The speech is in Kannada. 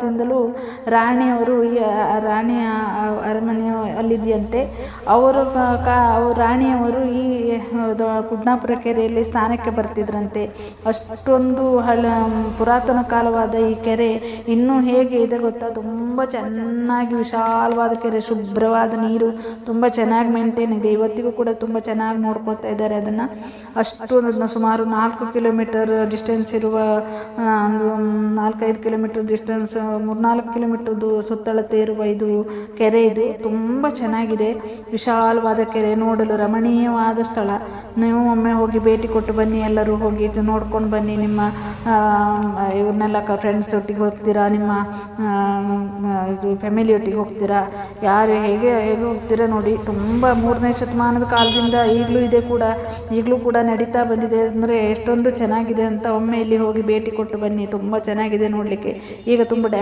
ದಿಂದಲೂ ರಾಣಿಯವರು ರಾಣಿಯ ಅರಮನೆ ಅಲ್ಲಿದೆಯಂತೆ. ಅವರು ರಾಣಿಯವರು ಈ ಕುಡ್ನಾಪುರ ಕೆರೆಯಲ್ಲಿ ಸ್ನಾನಕ್ಕೆ ಬರ್ತಿದ್ರಂತೆ. ಅಷ್ಟೊಂದು ಪುರಾತನ ಕಾಲವಾದ ಈ ಕೆರೆ ಇನ್ನೂ ಹೇಗೆ ಇದೆ ಗೊತ್ತಾ, ತುಂಬ ಚೆನ್ನಾಗಿ ವಿಶಾಲವಾದ ಕೆರೆ, ಶುಭ್ರವಾದ ನೀರು, ತುಂಬ ಚೆನ್ನಾಗಿ ಮೇಂಟೈನ್ ಇದೆ. ಇವತ್ತಿಗೂ ಕೂಡ ತುಂಬ ಚೆನ್ನಾಗಿ ನೋಡ್ಕೊಳ್ತಾ ಇದ್ದಾರೆ ಅದನ್ನು. ಅಷ್ಟು ಸುಮಾರು 4 ಕಿಲೋಮೀಟರ್ ಡಿಸ್ಟೆನ್ಸ್ ಇರುವ, ಒಂದು 4-5 ಕಿಲೋಮೀಟರ್ ಡಿಸ್ಟೆನ್ಸ್, 3-4 ಕಿಲೋಮೀಟರ್ದು ಸುತ್ತಳತೆ ಇರುವ ಇದು ಕೆರೆ. ಇದು ತುಂಬ ಚೆನ್ನಾಗಿದೆ, ವಿಶಾಲವಾದ ಕೆರೆ, ನೋಡಲು ರಮಣೀಯವಾದ ಸ್ಥಳ. ನೀವು ಒಮ್ಮೆ ಹೋಗಿ ಭೇಟಿ ಕೊಟ್ಟು ಬನ್ನಿ, ಎಲ್ಲರೂ ಹೋಗಿ ನೋಡ್ಕೊಂಡು ಬನ್ನಿ. ನಿಮ್ಮ ಇವ್ರನ್ನೆಲ್ಲ ಫ್ರೆಂಡ್ಸ್ ಒಟ್ಟಿಗೆ ಹೋಗ್ತೀರಾ, ನಿಮ್ಮ ಇದು ಫ್ಯಾಮಿಲಿ ಒಟ್ಟಿಗೆ ಹೋಗ್ತೀರಾ, ಯಾರು ಹೇಗೆ ಹೋಗ್ತೀರಾ ನೋಡಿ. ತುಂಬ 3ನೇ ಶತಮಾನದ ಕಾಲದಿಂದ ಈಗಲೂ ಕೂಡ ನಡೀತಾ ಬಂದಿದೆ. ಅಂದರೆ ಎಷ್ಟೊಂದು ಚೆನ್ನಾಗಿದೆ ಅಂತ ಒಮ್ಮೆ ಇಲ್ಲಿ ಹೋಗಿ ಭೇಟಿ ಕೊಟ್ಟು ಬನ್ನಿ, ತುಂಬ ಚೆನ್ನಾಗಿದೆ ನೋಡಲಿಕ್ಕೆ. ಈಗ ತುಂಬ